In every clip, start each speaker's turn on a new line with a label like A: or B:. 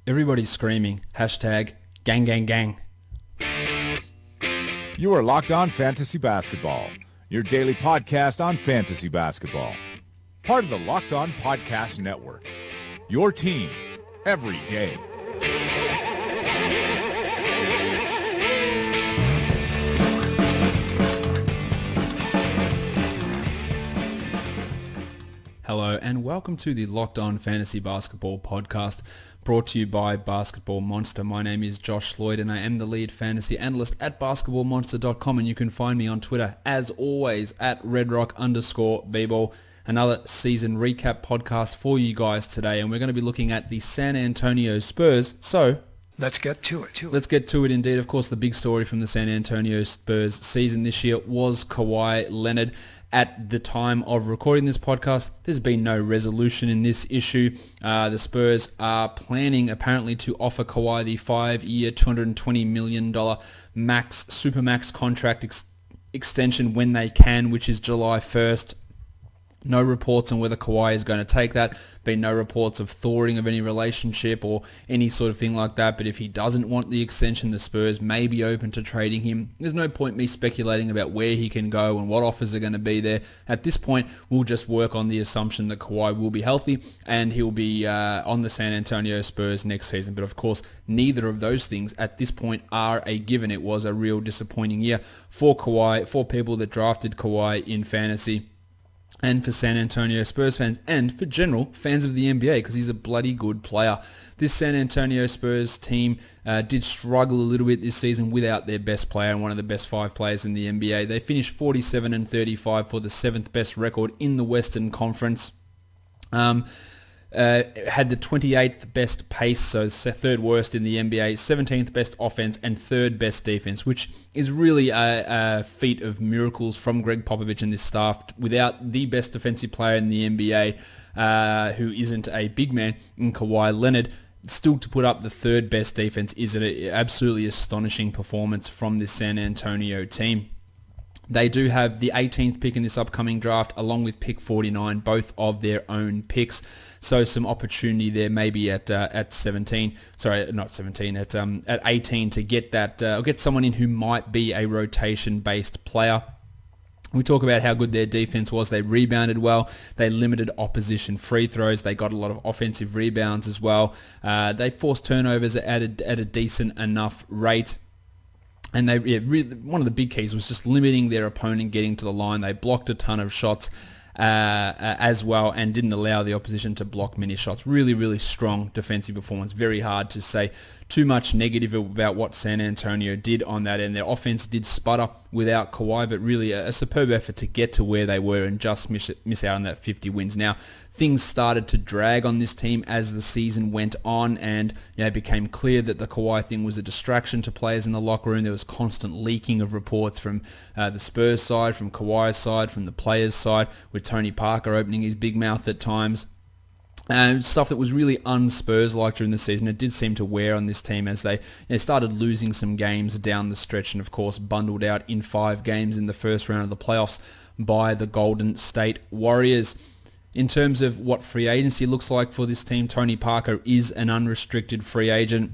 A: Everybody's screaming, hashtag gang, gang, gang.
B: You are Locked On Fantasy Basketball, your daily podcast on fantasy basketball. Part of the Locked On Podcast Network, your team every day.
A: Hello and welcome to the Locked On Fantasy Basketball podcast, brought to you by Basketball Monster. My name is Josh Lloyd and I am the lead fantasy analyst at basketballmonster.com, and you can find me on Twitter as always at redrock_bball. Another season recap podcast for you guys today, and we're going to be looking at the San Antonio Spurs. So
C: let's get to it.
A: Let's get to it indeed. Of course, the big story from the San Antonio Spurs season this year was Kawhi Leonard. At the time of recording this podcast, there's been no resolution in this issue. The Spurs are planning apparently to offer Kawhi the 5-year, $220 million supermax contract extension when they can, which is July 1st. No reports on whether Kawhi is going to take that. Been no reports of thawing of any relationship or any sort of thing like that. But if he doesn't want the extension, the Spurs may be open to trading him. There's no point me speculating about where he can go and what offers are going to be there. At this point, we'll just work on the assumption that Kawhi will be healthy and he'll be on the San Antonio Spurs next season. But of course, neither of those things at this point are a given. It was a real disappointing year for Kawhi, for people that drafted Kawhi in fantasy, and for San Antonio Spurs fans, and for general fans of the NBA, because he's a bloody good player. This San Antonio Spurs team did struggle a little bit this season without their best player and one of the best 5 players in the NBA. They finished 47-35 for the 7th best record in the Western Conference. Had the 28th best pace, so 3rd worst in the NBA, 17th best offense, and 3rd best defense, which is really a feat of miracles from Greg Popovich and this staff. Without the best defensive player in the NBA, who isn't a big man, in Kawhi Leonard, still to put up the 3rd best defense is an absolutely astonishing performance from this San Antonio team. They do have the 18th pick in this upcoming draft, along with pick 49, both of their own picks. So some opportunity there, maybe at 17. Sorry, not 17. At 18 to get that, or get someone in who might be a rotation-based player. We talk about how good their defense was. They rebounded well. They limited opposition free throws. They got a lot of offensive rebounds as well. They forced turnovers at a decent enough rate. And one of the big keys was just limiting their opponent getting to the line. They blocked a ton of shots as well and didn't allow the opposition to block many shots. Really, really strong defensive performance. Very hard to say too much negative about what San Antonio did on that end. Their offense did sputter without Kawhi, but really a superb effort to get to where they were and just miss out on that 50 wins. Now, things started to drag on this team as the season went on, and it became clear that the Kawhi thing was a distraction to players in the locker room. There was constant leaking of reports from the Spurs side, from Kawhi's side, from the players' side, with Tony Parker opening his big mouth at times. Stuff that was really un-Spurs-like during the season. It did seem to wear on this team as they started losing some games down the stretch, and of course bundled out in 5 games in the first round of the playoffs by the Golden State Warriors. In terms of what free agency looks like for this team, Tony Parker is an unrestricted free agent.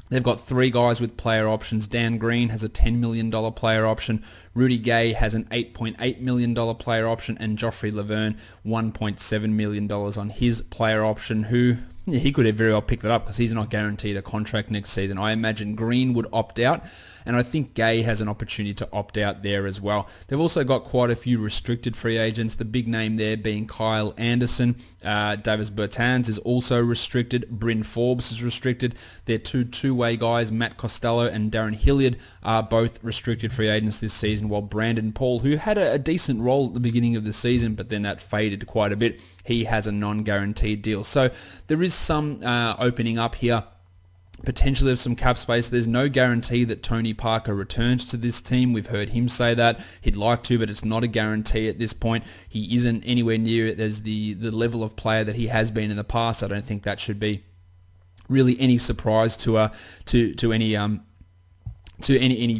A: They've got 3 guys with player options. Dan Green has a $10 million player option. Rudy Gay has an $8.8 million player option. And Joffrey Laverne, $1.7 million on his player option, who he could have very well picked that up because he's not guaranteed a contract next season. I imagine Green would opt out, and I think Gay has an opportunity to opt out there as well. They've also got quite a few restricted free agents, the big name there being Kyle Anderson. Davis Bertans is also restricted. Bryn Forbes is restricted. Their two-way guys, Matt Costello and Darren Hilliard, are both restricted free agents this season, while Brandon Paul, who had a decent role at the beginning of the season, but then that faded quite a bit, he has a non-guaranteed deal. So there is some opening up here. Potentially of some cap space. There's no guarantee that Tony Parker returns to this team. We've heard him say that. He'd like to, but it's not a guarantee at this point. He isn't anywhere near it as the level of player that he has been in the past. I don't think that should be really any surprise to any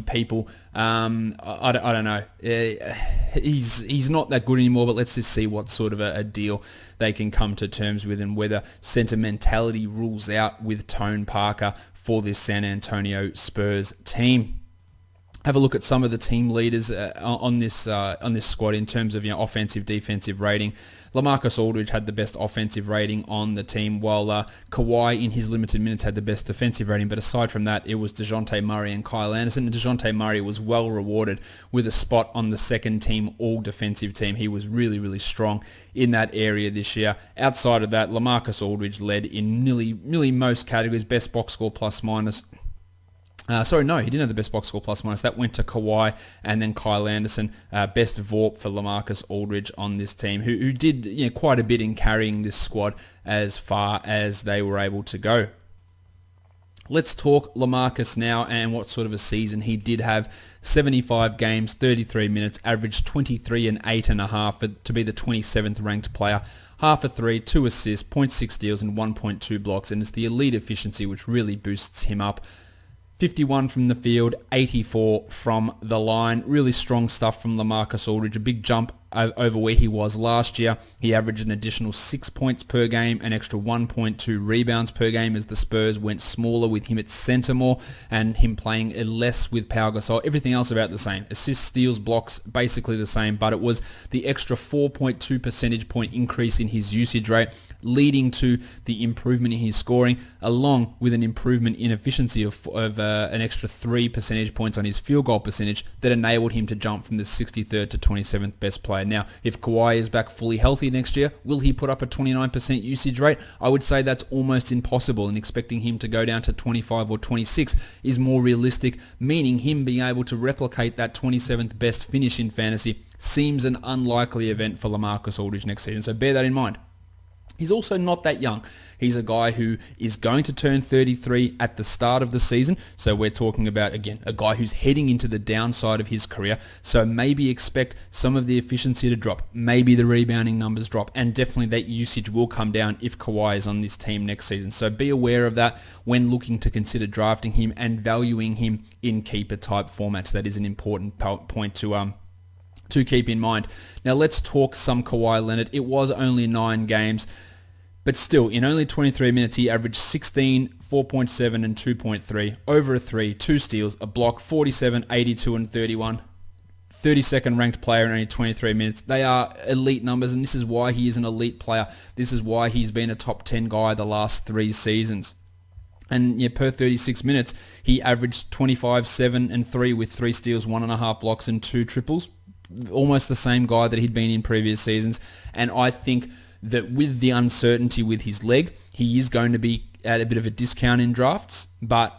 A: people I don't know. He's not that good anymore, but let's just see what sort of a deal they can come to terms with and whether sentimentality rules out with Tone Parker for this San Antonio Spurs team. Have a look at some of the team leaders on this squad in terms of offensive, defensive rating. LaMarcus Aldridge had the best offensive rating on the team, while Kawhi in his limited minutes had the best defensive rating. But aside from that, it was DeJounte Murray and Kyle Anderson. And DeJounte Murray was well rewarded with a spot on the second team all-defensive team. He was really, really strong in that area this year. Outside of that, LaMarcus Aldridge led in nearly most categories, best box score plus minus. He didn't have the best box score plus minus. That went to Kawhi and then Kyle Anderson. Best VORP for LaMarcus Aldridge on this team, who did quite a bit in carrying this squad as far as they were able to go. Let's talk LaMarcus now and what sort of a season he did have. 75 games, 33 minutes, averaged 23 and 8.5 to be the 27th ranked player. Half a three, 2 assists, 0.6 steals and 1.2 blocks. And it's the elite efficiency which really boosts him up. 51 from the field, 84 from the line. Really strong stuff from LaMarcus Aldridge. A big jump over where he was last year. He averaged an additional 6 points per game, an extra 1.2 rebounds per game as the Spurs went smaller with him at centre more and him playing less with Pau Gasol. Everything else about the same. Assists, steals, blocks, basically the same, but it was the extra 4.2 percentage point increase in his usage rate, leading to the improvement in his scoring, along with an improvement in efficiency of an extra 3 percentage points on his field goal percentage that enabled him to jump from the 63rd to 27th best player. Now, if Kawhi is back fully healthy next year, will he put up a 29% usage rate? I would say that's almost impossible, and expecting him to go down to 25 or 26 is more realistic, meaning him being able to replicate that 27th best finish in fantasy seems an unlikely event for LaMarcus Aldridge next season, so bear that in mind. He's also not that young. He's a guy who is going to turn 33 at the start of the season. So we're talking about, again, a guy who's heading into the downside of his career. So maybe expect some of the efficiency to drop. Maybe the rebounding numbers drop. And definitely that usage will come down if Kawhi is on this team next season. So be aware of that when looking to consider drafting him and valuing him in keeper type formats. That is an important point to keep in mind. Now let's talk some Kawhi Leonard. It was only 9 games, but still, in only 23 minutes, he averaged 16, 4.7 and 2.3, over a 3, 2 steals, a block, 47, 82 and 31. 32nd ranked player in only 23 minutes. They are elite numbers, and this is why he is an elite player. This is why he's been a top 10 guy the last 3 seasons. And per 36 minutes, he averaged 25, 7 and 3 with 3 steals, 1.5 blocks and 2 triples. Almost the same guy that he'd been in previous seasons. And I think that with the uncertainty with his leg, he is going to be at a bit of a discount in drafts. But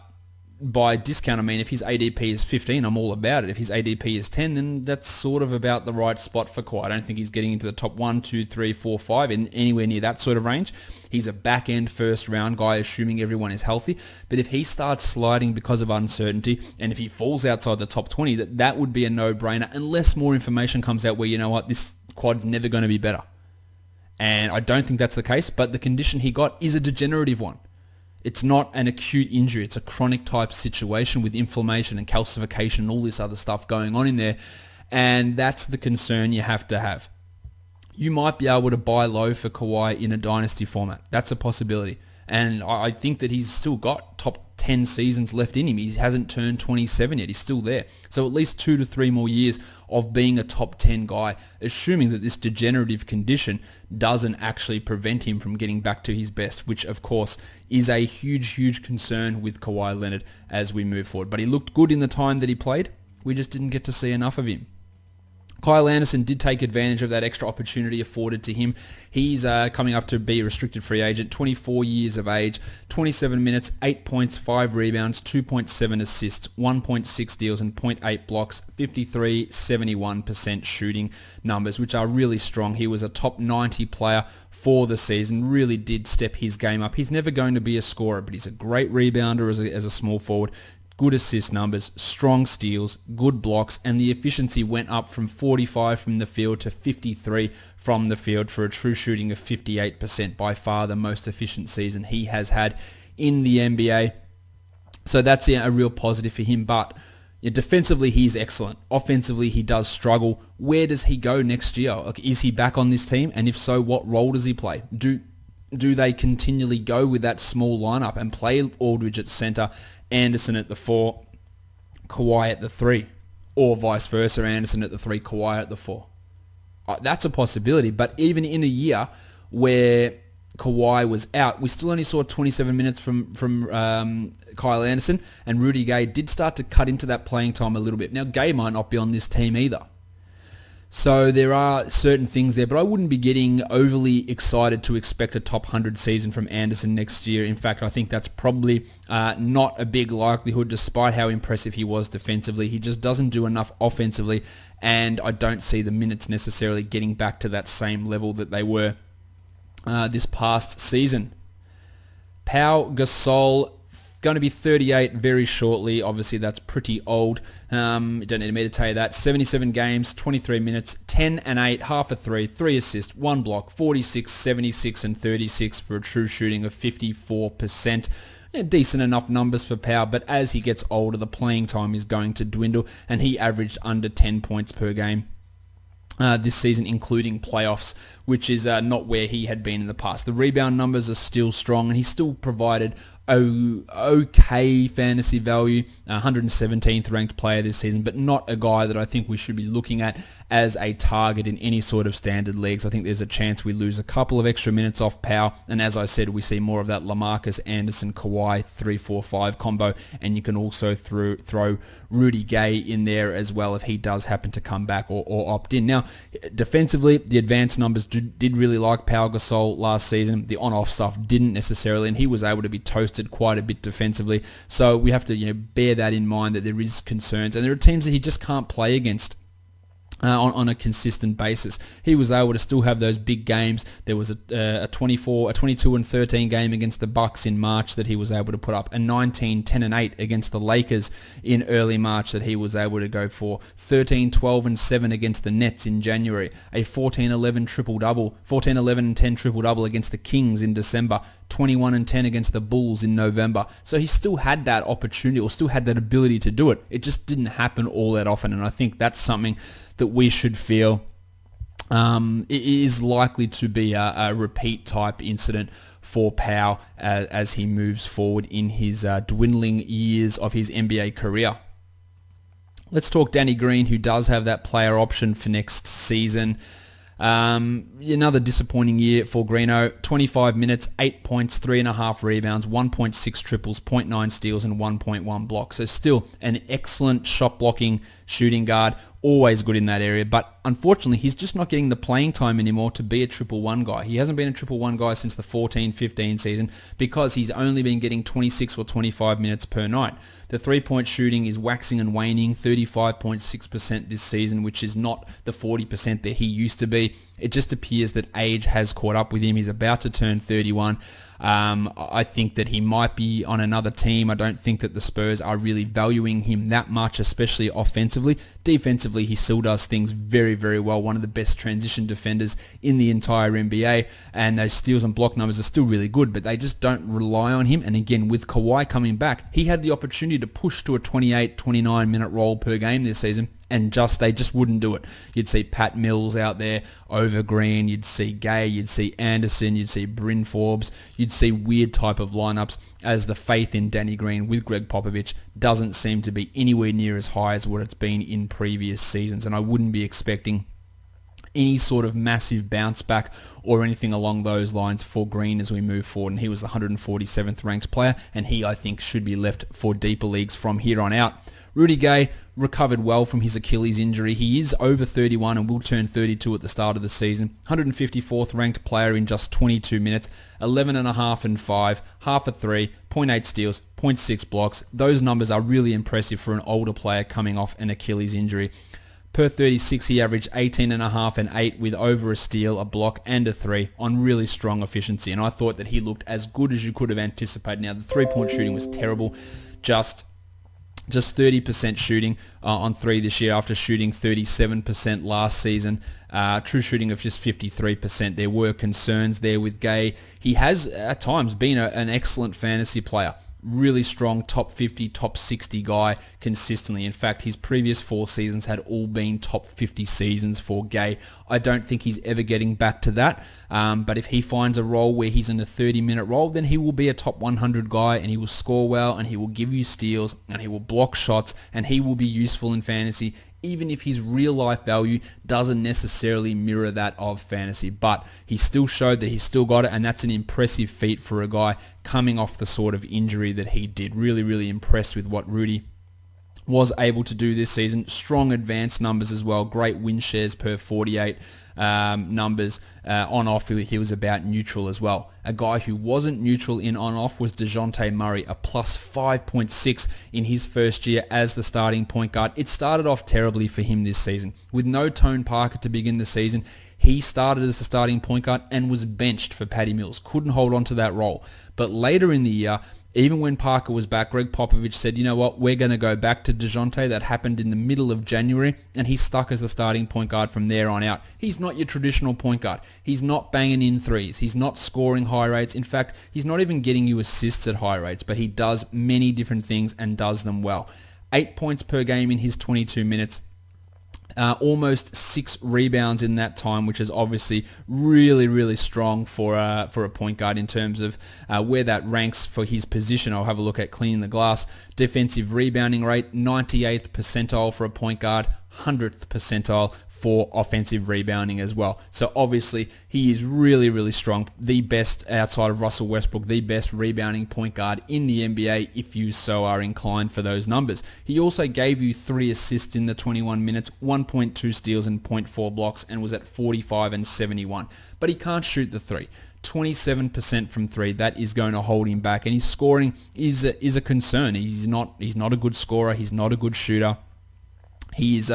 A: by discount, I mean if his ADP is 15, I'm all about it. If his ADP is 10, then that's sort of about the right spot for Kawhi. I don't think he's getting into the top 1, 2, 3, 4, 5 in anywhere near that sort of range. He's a back-end first-round guy, assuming everyone is healthy. But if he starts sliding because of uncertainty, and if he falls outside the top 20, that would be a no-brainer, unless more information comes out where, you know what, this quad's never going to be better. And I don't think that's the case, but the condition he got is a degenerative one. It's not an acute injury. It's a chronic type situation with inflammation and calcification and all this other stuff going on in there. And that's the concern you have to have. You might be able to buy low for Kawhi in a dynasty format. That's a possibility. And I think that he's still got top 10 seasons left in him. He hasn't turned 27 yet. He's still there. So at least 2 to 3 more years of being a top 10 guy, assuming that this degenerative condition doesn't actually prevent him from getting back to his best, which of course is a huge, huge concern with Kawhi Leonard as we move forward. But he looked good in the time that he played. We just didn't get to see enough of him. Kyle Anderson did take advantage of that extra opportunity afforded to him. He's coming up to be a restricted free agent, 24 years of age, 27 minutes, 8 points, 5 rebounds, 2.7 assists, 1.6 steals and 0.8 blocks, 53, 71% shooting numbers, which are really strong. He was a top 90 player for the season, really did step his game up. He's never going to be a scorer, but he's a great rebounder as a small forward. Good assist numbers, strong steals, good blocks, and the efficiency went up from 45 from the field to 53 from the field for a true shooting of 58%, by far the most efficient season he has had in the NBA. So that's a real positive for him. But, Defensively, he's excellent. Offensively, he does struggle. Where does he go next year? Like, is he back on this team? And if so, what role does he play? Do they continually go with that small lineup and play Aldridge at center, Anderson at the 4, Kawhi at the 3, or vice versa, Anderson at the 3, Kawhi at the 4? That's a possibility, but even in a year where Kawhi was out, we still only saw 27 minutes from Kyle Anderson, and Rudy Gay did start to cut into that playing time a little bit. Now, Gay might not be on this team either. So there are certain things there, but I wouldn't be getting overly excited to expect a top 100 season from Anderson next year. In fact, I think that's probably not a big likelihood, despite how impressive he was defensively. He just doesn't do enough offensively, and I don't see the minutes necessarily getting back to that same level that they were this past season. Pau Gasol, going to be 38 very shortly. Obviously, that's pretty old. You don't need me to tell you that. 77 games, 23 minutes, 10 and 8, half a 3, 3 assists, 1 block, 46, 76 and 36 for a true shooting of 54%. Decent enough numbers for Pau, but as he gets older, the playing time is going to dwindle, and he averaged under 10 points per game this season, including playoffs, which is not where he had been in the past. The rebound numbers are still strong, and he still provided okay fantasy value, 117th ranked player this season, but not a guy that I think we should be looking at as a target in any sort of standard leagues. I think there's a chance we lose a couple of extra minutes off Pau, and as I said, we see more of that LaMarcus Anderson Kawhi 3-4-5 combo, and you can also throw Rudy Gay in there as well if he does happen to come back or opt in. Now, defensively, the advanced numbers did really like Pau Gasol last season. The on-off stuff didn't necessarily, and he was able to be toasted quite a bit defensively. So we have to bear that in mind, that there is concerns, and there are teams that he just can't play against on a consistent basis. He was able to still have those big games. There was a 22 and 13 game against the Bucks in March that he was able to put up, a 19, 10 and 8 against the Lakers in early March that he was able to go for, 13, 12 and 7 against the Nets in January, a 14, 11 triple-double, 14, 11 and 10 triple-double against the Kings in December, 21 and 10 against the Bulls in November. So he still had that opportunity, or still had that ability to do it. It just didn't happen all that often, and I think that's something that we should feel it is likely to be a repeat type incident for Pau as he moves forward in his dwindling years of his NBA career. Let's talk Danny Green, who does have that player option for next season. Another disappointing year for Greeno. 25 minutes, 8 points, 3.5 rebounds, 1.6 triples, 0.9 steals, and 1.1 blocks. So still an excellent shot blocking shooting guard. Always good in that area, but unfortunately he's just not getting the playing time anymore to be a 1-1 guy. He hasn't been a 1-1 guy since the 14-15 season because he's only been getting 26 or 25 minutes per night. The three-point shooting is waxing and waning, 35.6% this season, which is not the 40% that he used to be. It just appears that age has caught up with him. He's about to turn 31. I think that he might be on another team. I don't think that the Spurs are really valuing him that much, especially offensively. Defensively, he still does things very, very well. One of the best transition defenders in the entire NBA, and those steals and block numbers are still really good, but they just don't rely on him. And again, with Kawhi coming back, he had the opportunity to push to a 28, 29 minute role per game this season, and they just wouldn't do it. You'd see Pat Mills out there over Green, you'd see Gay, you'd see Anderson, you'd see Bryn Forbes, you'd see weird type of lineups, as the faith in Danny Green with Greg Popovich doesn't seem to be anywhere near as high as what it's been in previous seasons, and I wouldn't be expecting any sort of massive bounce back or anything along those lines for Green as we move forward. And he was the 147th ranked player, and he, I think, should be left for deeper leagues from here on out. Rudy Gay recovered well from his Achilles injury. He is over 31 and will turn 32 at the start of the season. 154th ranked player in just 22 minutes, 11.5 and 5, half a 3, 0.8 steals, 0.6 blocks. Those numbers are really impressive for an older player coming off an Achilles injury. Per 36, he averaged 18.5 and 8 with over a steal, a block, and a 3 on really strong efficiency. And I thought that he looked as good as you could have anticipated. Now, the three-point shooting was terrible. Just 30% shooting on 3 this year after shooting 37% last season. True shooting of just 53%. There were concerns there with Gay. He has, at times, been an excellent fantasy player. really strong top 50, top 60 guy consistently. In fact, his previous 4 seasons had all been top 50 seasons for Gay. I don't think he's ever getting back to that, but if he finds a role where he's in a 30-minute role, then he will be a top 100 guy, and he will score well, and he will give you steals, and he will block shots, and he will be useful in fantasy, even if his real-life value doesn't necessarily mirror that of fantasy. But he still showed that he's still got it, and that's an impressive feat for a guy coming off the sort of injury that he did. Really, really impressed with what Rudy was able to do this season. Strong advanced numbers as well. Great win shares per 48 numbers. On-off, he was about neutral as well. A guy who wasn't neutral in on-off was DeJounte Murray, a plus 5.6 in his first year as the starting point guard. It started off terribly for him this season. With no Tone Parker to begin the season, he started as the starting point guard and was benched for Patty Mills. Couldn't hold on to that role. But later in the year, even when Parker was back, Greg Popovich said, you know what, we're going to go back to DeJounte. That happened in the middle of January, and he's stuck as the starting point guard from there on out. He's not your traditional point guard. He's not banging in threes. He's not scoring high rates. In fact, he's not even getting you assists at high rates, but he does many different things and does them well. 8 points per game in his 22 minutes. Almost 6 rebounds in that time, which is obviously really, really strong for a point guard in terms of where that ranks for his position. I'll have a look at cleaning the glass. Defensive rebounding rate, 98th percentile for a point guard, 100th percentile for offensive rebounding as well. So obviously he is really, really strong. The best outside of Russell Westbrook, the best rebounding point guard in the NBA if you so are inclined for those numbers. He also gave you 3 assists in the 21 minutes, 1.2 steals and 0.4 blocks, and was at 45 and 71. But he can't shoot the 3. 27% from 3. That is going to hold him back, and his scoring is a concern. He's not a good scorer. He's not a good shooter. He is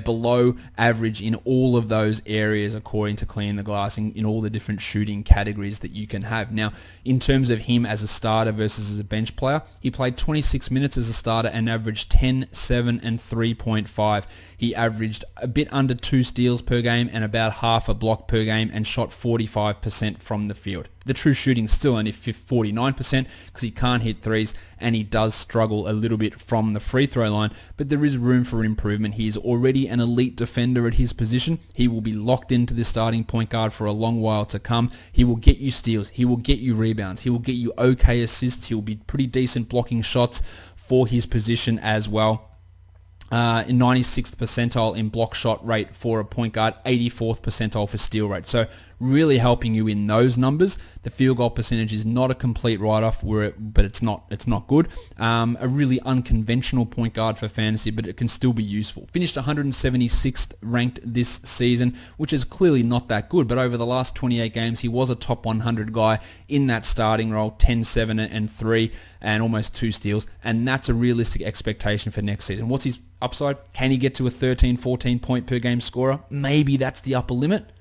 A: below average in all of those areas according to Clean the Glass in all the different shooting categories that you can have. Now, in terms of him as a starter versus as a bench player, he played 26 minutes as a starter and averaged 10, 7, and 3.5. He averaged a bit under 2 steals per game and about half a block per game and shot 45% from the field. The true shooting is still only 49% because he can't hit threes and he does struggle a little bit from the free throw line, but there is room for improvement. He is already an elite defender at his position. He will be locked into the starting point guard for a long while to come. He will get you steals. He will get you rebounds. He will get you okay assists. He will be pretty decent blocking shots for his position as well. In 96th percentile in block shot rate for a point guard, 84th percentile for steal rate. So really helping you in those numbers. The field goal percentage is not a complete write-off, but it's not good. A really unconventional point guard for fantasy, but it can still be useful. Finished 176th ranked this season, which is clearly not that good, but over the last 28 games, he was a top 100 guy in that starting role, 10, 7, and 3, and almost 2 steals, and that's a realistic expectation for next season. What's his upside? Can he get to a 13, 14 point per game scorer? Maybe that's the upper limit.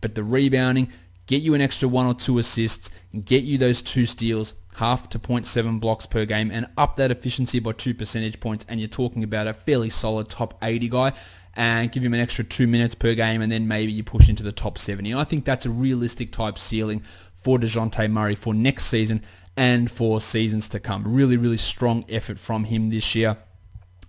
A: But the rebounding, get you an extra 1 or 2 assists, get you those 2 steals, half to 0.7 blocks per game, and up that efficiency by 2 percentage points, and you're talking about a fairly solid top 80 guy, and give him an extra 2 minutes per game, and then maybe you push into the top 70. And I think that's a realistic type ceiling for DeJounte Murray for next season and for seasons to come. Really, really strong effort from him this year.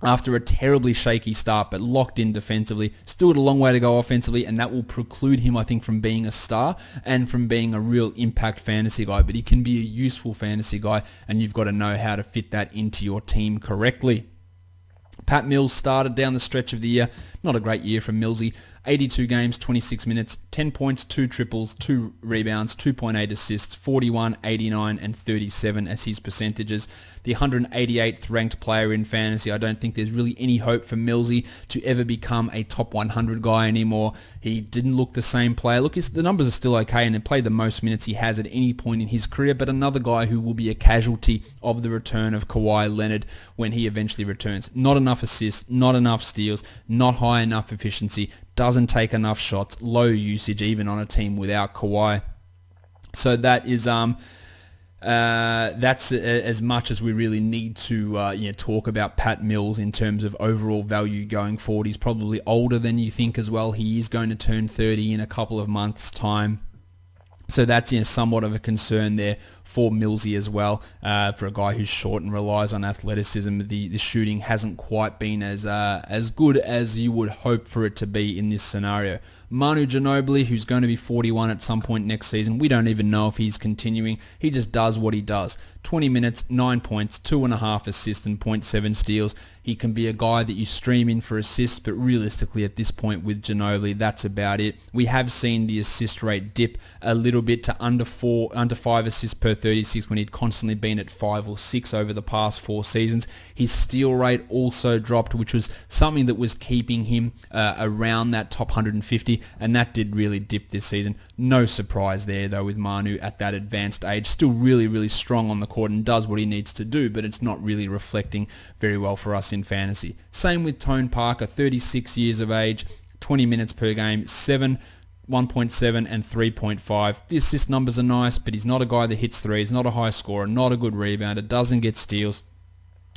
A: After a terribly shaky start, but locked in defensively, still had a long way to go offensively, and that will preclude him, I think, from being a star and from being a real impact fantasy guy. But he can be a useful fantasy guy, and you've got to know how to fit that into your team correctly. Pat Mills started down the stretch of the year. Not a great year from Millsy. 82 games, 26 minutes, 10 points, 2 triples, 2 rebounds, 2.8 assists, 41, 89, and 37 as his percentages. The 188th ranked player in fantasy. I don't think there's really any hope for Millsy to ever become a top 100 guy anymore. He didn't look the same player. Look, the numbers are still okay, and he played the most minutes he has at any point in his career, but another guy who will be a casualty of the return of Kawhi Leonard when he eventually returns. Not enough assists, not enough steals, not high enough efficiency, doesn't take enough shots, low usage even on a team without Kawhi. So that is that's as much as we really need to talk about Pat Mills in terms of overall value going forward. He's probably older than you think as well. He is going to turn 30 in a couple of months' time. So that's somewhat of a concern there for Millsy as well. For a guy who's short and relies on athleticism, the shooting hasn't quite been as good as you would hope for it to be in this scenario. Manu Ginobili, who's going to be 41 at some point next season, we don't even know if he's continuing. He just does what he does. 20 minutes, 9 points, 2.5 assists and 0.7 steals. He can be a guy that you stream in for assists, but realistically at this point with Ginobili, that's about it. We have seen the assist rate dip a little bit to under 5 assists per 36 when he'd constantly been at 5 or 6 over the past 4 seasons. His steal rate also dropped, which was something that was keeping him around that top 150, and that did really dip this season. No surprise there though with Manu at that advanced age. Still really, really strong on the court and does what he needs to do, but it's not really reflecting very well for us in fantasy. Same with Tone Parker, 36 years of age, 20 minutes per game, 7, 1.7 and 3.5. The assist numbers are nice, but he's not a guy that hits threes, not a high scorer, not a good rebounder, doesn't get steals,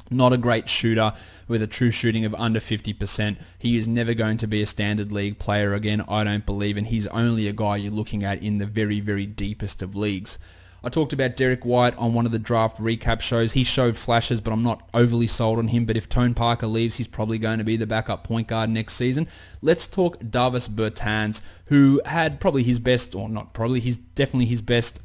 A: not a great shooter with a true shooting of under 50%. He is never going to be a standard league player again, I don't believe, and he's only a guy you're looking at in the very, very deepest of leagues. I talked about Derek White on one of the draft recap shows. He showed flashes, but I'm not overly sold on him. But if Tone Parker leaves, he's probably going to be the backup point guard next season. Let's talk Davis Bertans, who had probably his best, or not probably, he's definitely his best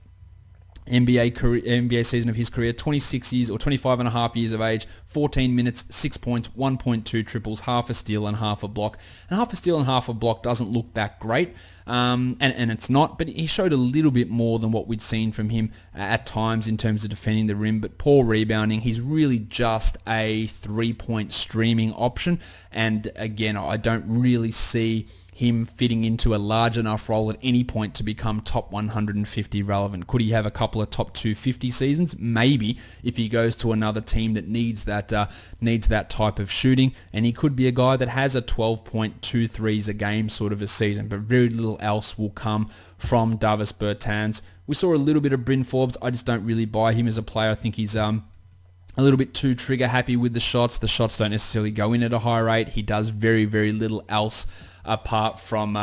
A: NBA season of his career. 26 years or 25 and a half years of age, 14 minutes, 6 points, 1.2 triples, half a steal and half a block. And half a steal and half a block doesn't look that great. And it's not, but he showed a little bit more than what we'd seen from him at times in terms of defending the rim, but poor rebounding. He's really just a 3-point streaming option, and again, I don't really see him fitting into a large enough role at any point to become top 150 relevant. Could he have a couple of top 250 seasons? Maybe, if he goes to another team that needs that type of shooting, and he could be a guy that has a 12.2 threes a game sort of a season, but very little else will come from Davis Bertans. We saw a little bit of Bryn Forbes. I just don't really buy him as a player. I think he's a little bit too trigger happy with the shots. The shots don't necessarily go in at a high rate. He does very, very little else apart from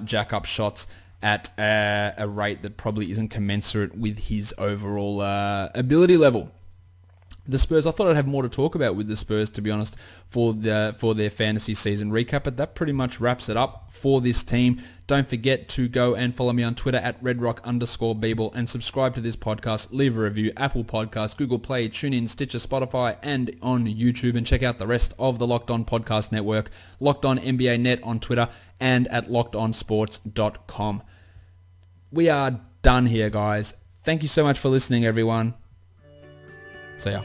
A: jack up shots at a rate that probably isn't commensurate with his overall ability level. The Spurs, I thought I'd have more to talk about with the Spurs, to be honest, for their fantasy season recap, but that pretty much wraps it up for this team. Don't forget to go and follow me on Twitter at redrock_Beeble and subscribe to this podcast. Leave a review, Apple Podcasts, Google Play, TuneIn, Stitcher, Spotify, and on YouTube. And check out the rest of the Locked On Podcast Network, Locked On NBA Net on Twitter, and at lockedonsports.com. We are done here, guys. Thank you so much for listening, everyone. See ya.